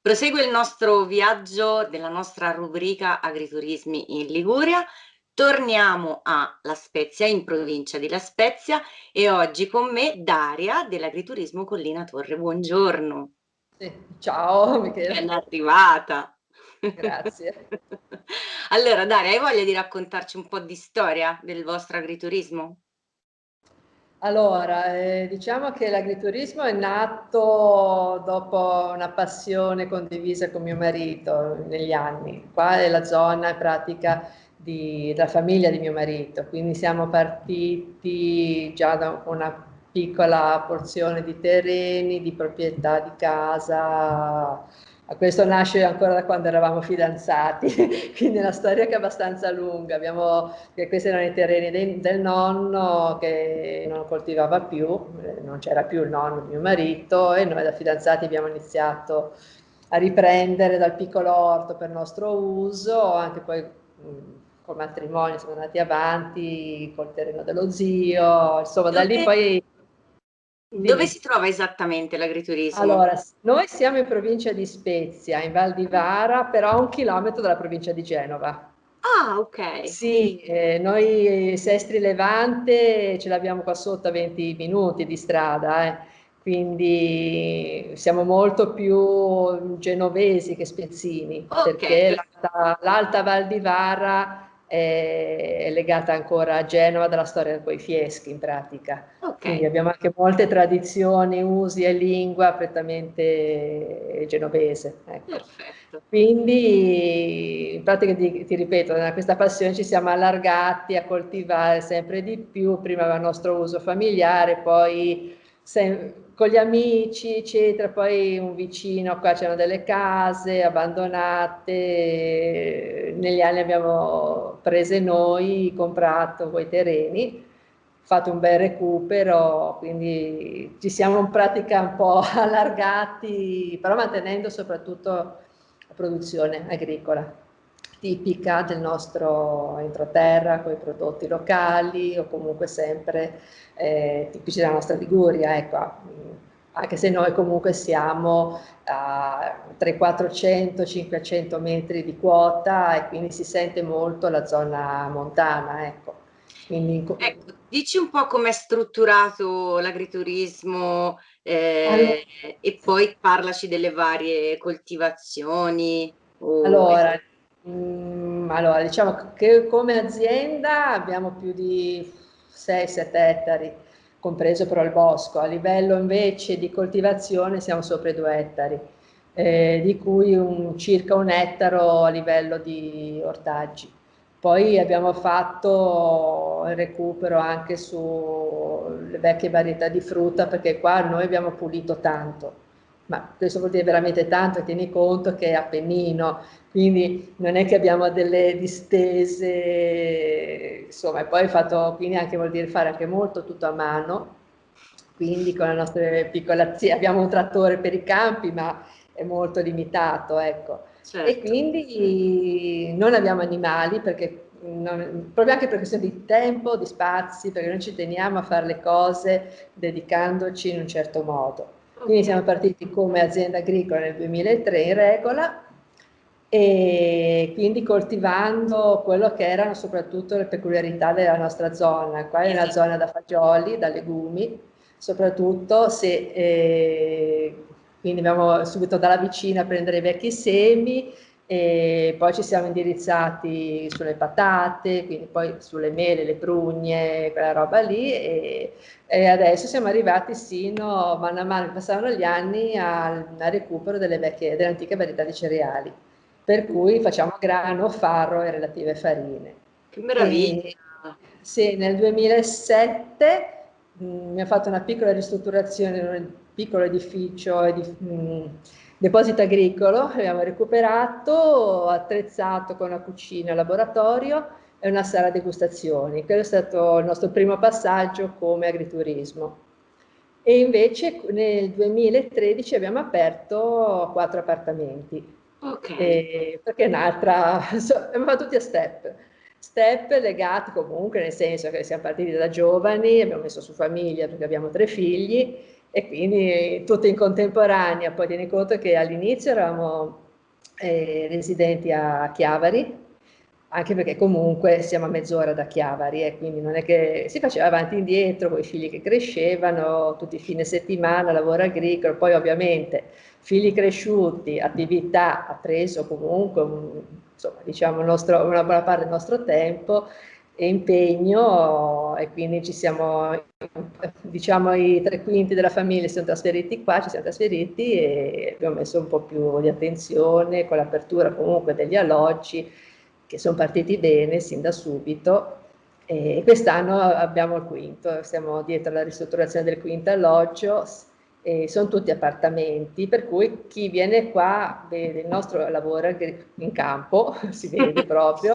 Prosegue il nostro viaggio della nostra rubrica Agriturismi in Liguria. Torniamo a La Spezia, in provincia di La Spezia, e oggi con me Daria dell'Agriturismo Collina Torre. Buongiorno, Sì, ciao ben Michela, arrivata. grazie. Allora, Daria, hai voglia di raccontarci un po' di storia del vostro agriturismo? Allora, diciamo che l'agriturismo è nato dopo una passione condivisa con mio marito negli anni. Qua è la zona in pratica della famiglia di mio marito, quindi siamo partiti già da una piccola porzione di terreni, di proprietà di casa. Questo nasce ancora da quando eravamo fidanzati, quindi è una storia che è abbastanza lunga. Che questi erano i terreni del nonno che non coltivava più, non c'era più il nonno di mio marito e noi da fidanzati abbiamo iniziato a riprendere dal piccolo orto per nostro uso, anche poi col matrimonio siamo andati avanti col terreno dello zio, insomma da lì Dove, poi. dove Dimmi. si trova esattamente l'agriturismo? Allora, noi siamo in provincia di Spezia, in Val di Vara, però a 1 chilometro dalla provincia di Genova. Ah, ok. Sì, noi Sestri Levante ce l'abbiamo qua sotto a 20 minuti di strada, quindi siamo molto più genovesi che spezzini, Ok, perché l'Alta Val di Vara è legata ancora a Genova dalla storia dei Fieschi in pratica. ok, Quindi abbiamo anche molte tradizioni, usi e lingua prettamente genovese, ecco. perfetto. Quindi in pratica ti ripeto, da questa passione ci siamo allargati a coltivare sempre di più, prima aveva il nostro uso familiare, poi con gli amici, eccetera, poi un vicino, qua c'erano delle case abbandonate, negli anni abbiamo prese noi, comprato quei terreni, fatto un bel recupero, quindi ci siamo in pratica un po' allargati, però mantenendo soprattutto la produzione agricola tipica del nostro entroterra, con i prodotti locali o comunque sempre tipici della nostra Liguria, ecco. Anche se noi comunque siamo tra i 400 e 500 metri di quota e quindi si sente molto la zona montana, ecco. Quindi, Ecco, dici un po' com'è strutturato l'agriturismo, allora, e poi parlaci delle varie coltivazioni. Allora, allora, diciamo che come azienda abbiamo più di 6-7 ettari, compreso però il bosco. A livello invece di coltivazione siamo sopra i 2 ettari, di cui circa 1 ettaro a livello di ortaggi. Poi abbiamo fatto il recupero anche sulle vecchie varietà di frutta, perché qua noi abbiamo pulito tanto, ma questo vuol dire veramente tanto, e tieni conto che è Appennino, quindi non è che abbiamo delle distese, insomma, e poi quindi anche vuol dire fare anche molto tutto a mano, quindi con la nostra piccola azienda abbiamo un trattore per i campi, ma è molto limitato, ecco. E Certo, quindi non abbiamo animali, proprio anche per questione di tempo, di spazi, perché noi ci teniamo a fare le cose dedicandoci in un certo modo. Quindi ok. siamo partiti come azienda agricola nel 2003 in regola e quindi coltivando quello che erano soprattutto le peculiarità della nostra zona. Qua è una Esatto. zona da fagioli, da legumi, soprattutto se quindi abbiamo subito dalla vicina a prendere i vecchi semi e poi ci siamo indirizzati sulle patate, quindi poi sulle mele, le prugne, quella roba lì e adesso siamo arrivati sino, mano a mano che passavano gli anni, al recupero delle antiche varietà di cereali, per cui facciamo grano, farro e relative farine. Che meraviglia. E, sì, nel 2007 abbiamo fatto una piccola ristrutturazione in un piccolo edificio, deposito agricolo, abbiamo recuperato, attrezzato con una cucina, laboratorio e una sala degustazioni. Quello è stato il nostro primo passaggio come agriturismo. E invece nel 2013 abbiamo aperto 4 appartamenti, Ok, perché è abbiamo fatto tutti a step legati comunque, nel senso che siamo partiti da giovani, abbiamo messo su famiglia perché abbiamo 3 figli e quindi tutto in contemporanea. Poi tieni conto che all'inizio eravamo residenti a Chiavari, anche perché comunque siamo a mezz'ora da Chiavari e quindi non è che si faceva avanti e indietro con i figli che crescevano, tutti i fine settimana, lavoro agricolo, poi ovviamente figli cresciuti, attività ha preso comunque insomma, diciamo una buona parte del nostro tempo e impegno, e quindi ci siamo, diciamo, i 3/5 della famiglia si sono trasferiti qua, ci siamo trasferiti e abbiamo messo un po' più di attenzione con l'apertura comunque degli alloggi che sono partiti bene sin da subito, e quest'anno abbiamo il quinto, siamo dietro alla ristrutturazione del quinto alloggio. E sono tutti appartamenti, per cui chi viene qua vede il nostro lavoro in campo, si vede proprio,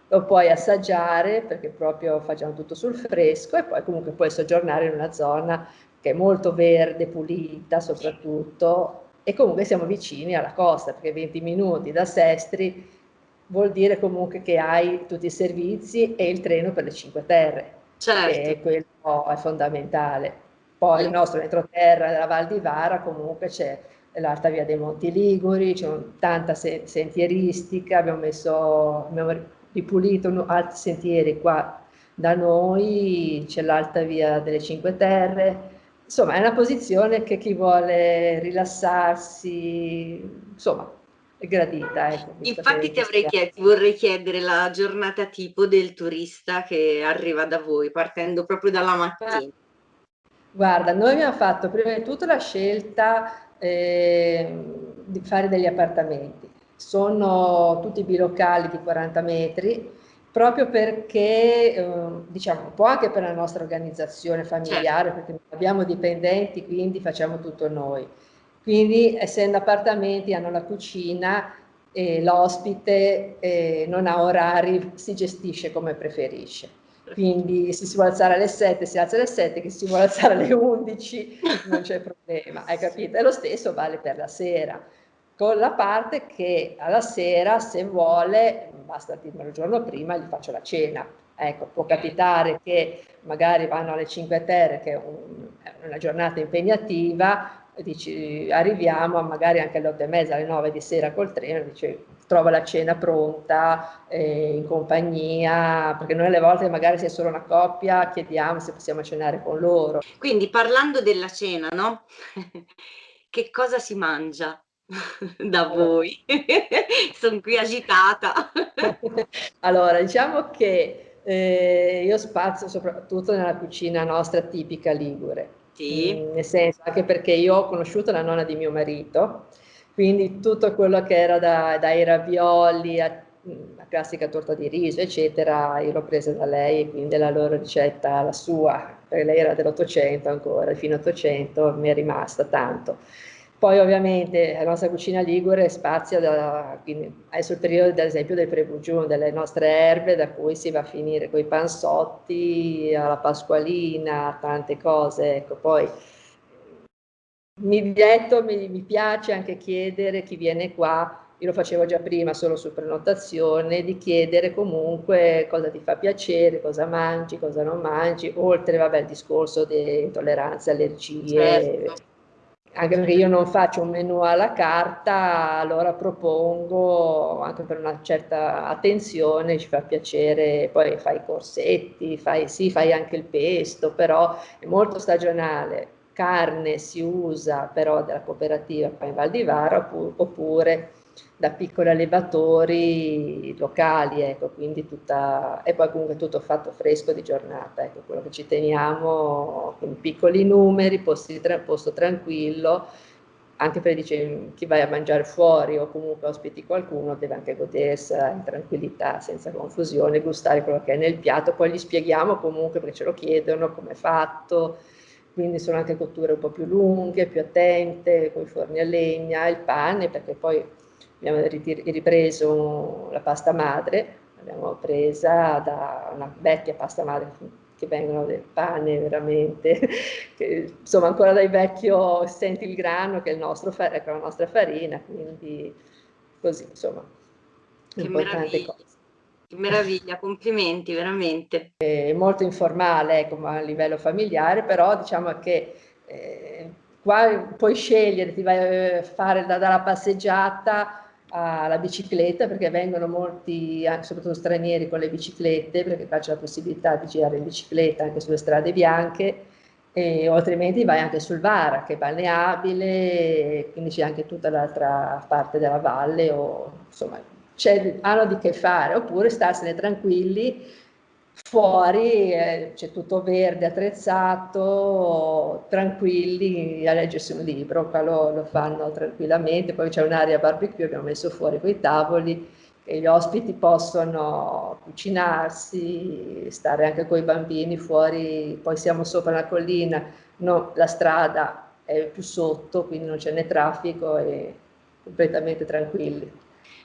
lo puoi assaggiare perché proprio facciamo tutto sul fresco e poi comunque puoi soggiornare in una zona che è molto verde, pulita soprattutto, e comunque siamo vicini alla costa perché 20 minuti da Sestri vuol dire comunque che hai tutti i servizi e il treno per le Cinque Terre, Certo. che quello è fondamentale. Poi il nostro entroterra della Val di Vara comunque c'è l'Alta Via dei Monti Liguri, c'è tanta sentieristica, abbiamo ripulito altri sentieri qua da noi, c'è l'Alta Via delle Cinque Terre, insomma è una posizione che chi vuole rilassarsi, insomma, è gradita, ecco, visto Infatti che ti vorrei chiedere la giornata tipo del turista che arriva da voi, partendo proprio dalla mattina. Guarda, noi abbiamo fatto prima di tutto la scelta di fare degli appartamenti. Sono tutti bilocali di 40 metri, proprio perché, diciamo, un po' anche per la nostra organizzazione Certo, familiare, perché non abbiamo dipendenti, quindi facciamo tutto noi. Quindi, essendo appartamenti, hanno la cucina e l'ospite non ha orari, si gestisce come preferisce. Quindi se si vuole alzare alle 7 si alza alle 7, che si vuole alzare alle 11 non c'è problema, hai capito? E lo stesso vale per la sera, con la parte che alla sera, se vuole, basta dirmelo il giorno prima, gli faccio la cena. Ecco, può capitare che magari vanno alle 5 Terre, che è una giornata impegnativa, dici, arriviamo magari anche alle 8:30, alle 9 di sera col treno, dice, trova la cena pronta, in compagnia, perché noi alle volte magari se è solo una coppia chiediamo se possiamo cenare con loro. quindi parlando della cena, no? Che cosa si mangia da Allora, voi? Sono qui agitata. allora, diciamo che io spazio soprattutto nella cucina nostra tipica ligure, Sì, nel senso anche perché io ho conosciuto la nonna di mio marito, quindi tutto quello che era dai ravioli la classica torta di riso, eccetera, io l'ho presa da lei e quindi la loro ricetta, la sua, perché lei era dell'Ottocento ancora, il fine Ottocento, mi è rimasta tanto. Poi ovviamente la nostra cucina ligure spazia quindi adesso il periodo ad esempio del prebugiun, delle nostre erbe, da cui si va a finire con i panzotti, alla pasqualina, tante cose. Ecco, poi mi piace anche chiedere chi viene qua, io lo facevo già prima solo su prenotazione, di chiedere comunque cosa ti fa piacere, cosa mangi, cosa non mangi, oltre vabbè, il discorso di intolleranze, allergie, certo. anche perché io non faccio un menù alla carta, allora propongo anche per una certa attenzione, ci fa piacere, poi fai i corsetti, fai anche il pesto, però è molto stagionale. Carne si usa però della cooperativa qua in Val di Vara oppure da piccoli allevatori locali, ecco, quindi e poi comunque tutto fatto fresco di giornata, ecco, quello che ci teniamo con piccoli numeri, posto tranquillo, anche perché dice chi vai a mangiare fuori o comunque ospiti qualcuno deve anche godersela in tranquillità, senza confusione, gustare quello che è nel piatto, poi gli spieghiamo comunque perché ce lo chiedono, come è fatto, quindi sono anche cotture un po' più lunghe, più attente, con i forni a legna, il pane, perché poi abbiamo ripreso la pasta madre, l'abbiamo presa da una vecchia pasta madre che vengono del pane veramente, che, insomma ancora dai vecchio senti il grano che è ecco, la nostra farina, quindi così insomma, Che importante cosa. meraviglia, complimenti veramente. Molto informale, ecco, ma a livello familiare, però diciamo che qua puoi scegliere, ti vai a fare dalla passeggiata alla bicicletta, perché vengono molti, anche soprattutto stranieri, con le biciclette, perché qua c'è la possibilità di girare in bicicletta anche sulle strade bianche, o altrimenti vai anche sul Vara, che è balneabile, quindi c'è anche tutta l'altra parte della valle, o insomma hanno di che fare, oppure starsene tranquilli fuori, c'è tutto verde, attrezzato, tranquilli a leggersi un libro. Qua lo fanno tranquillamente. Poi c'è un'area barbecue, abbiamo messo fuori quei tavoli e gli ospiti possono cucinarsi, stare anche con i bambini fuori. Poi siamo sopra la collina, no, la strada è più sotto, quindi non c'è né traffico e completamente tranquilli.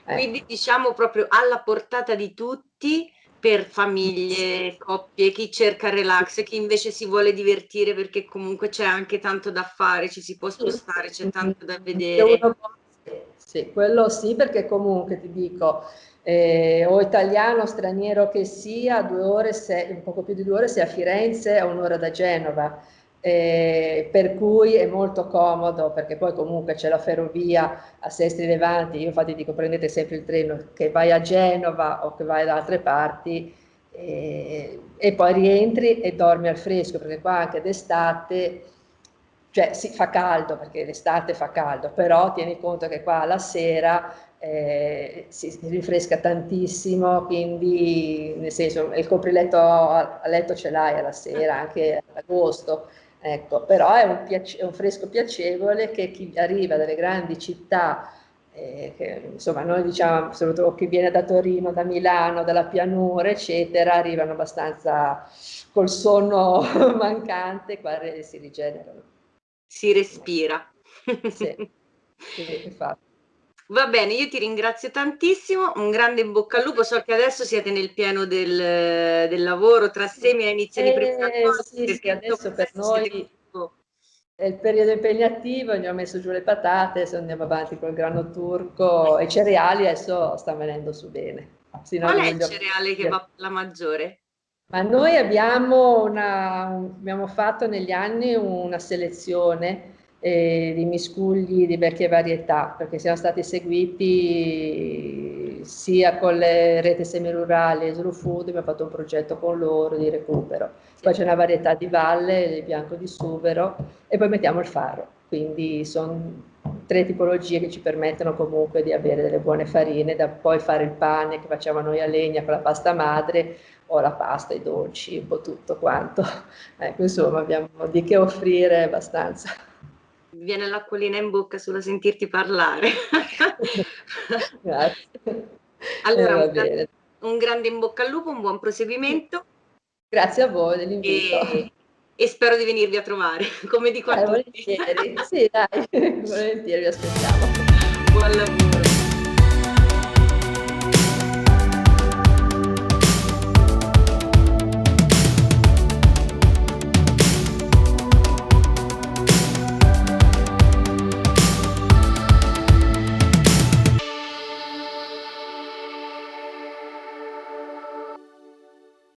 Quindi diciamo proprio alla portata di tutti, per famiglie, coppie, chi cerca il relax, chi invece si vuole divertire perché comunque c'è anche tanto da fare, ci si può spostare, c'è tanto da vedere. Sì, quello sì, perché comunque ti dico, o italiano o straniero che sia, 2 ore, un poco più di 2 ore, sei a Firenze, a 1 ora da Genova. Per cui è molto comodo, perché poi comunque c'è la ferrovia a Sestri Levanti. Io infatti dico, prendete sempre il treno che vai a Genova o che vai da altre parti, e poi rientri e dormi al fresco, perché qua anche d'estate, cioè sì, fa caldo, perché l'estate fa caldo, però tieni conto che qua la sera si rinfresca tantissimo, quindi nel senso il copriletto a letto ce l'hai alla sera, anche ad agosto. Ecco, però è un fresco piacevole che chi arriva dalle grandi città, che, insomma, noi diciamo, soprattutto chi viene da Torino, da Milano, dalla pianura, eccetera, arrivano abbastanza col sonno mancante, qua si rigenerano. Si respira. Sì, sì, infatti. Va bene, io ti ringrazio tantissimo, un grande in bocca al lupo, so che adesso siete nel pieno del lavoro, tra semina e inizio di preparatorio, Sì, sì, perché insomma adesso per adesso siete noi proprio... è il periodo impegnativo, gli ho messo giù le patate, adesso andiamo avanti col grano turco e i cereali adesso stanno venendo su bene. Sì, no, Qual è il cereale che va per la maggiore? ma noi abbiamo fatto negli anni una selezione di miscugli di vecchie varietà, perché siamo stati seguiti sia con le reti semirurali e Slow Food, abbiamo fatto un progetto con loro di recupero. Poi c'è una varietà di valle, il bianco di sughero, e poi mettiamo il farro. Quindi sono 3 tipologie che ci permettono comunque di avere delle buone farine, da poi fare il pane che facciamo noi a legna con la pasta madre, o la pasta, i dolci, un po' tutto quanto. Ecco, insomma, abbiamo di che offrire abbastanza. Viene l'acquolina in bocca solo a sentirti parlare. Grazie. Allora, Va bene. un grande in bocca al lupo, un buon proseguimento Grazie a voi dell'invito. e spero di venirvi a trovare, come dico a tutti. Volentieri. Sì, dai, volentieri, vi aspettiamo. Buon lavoro.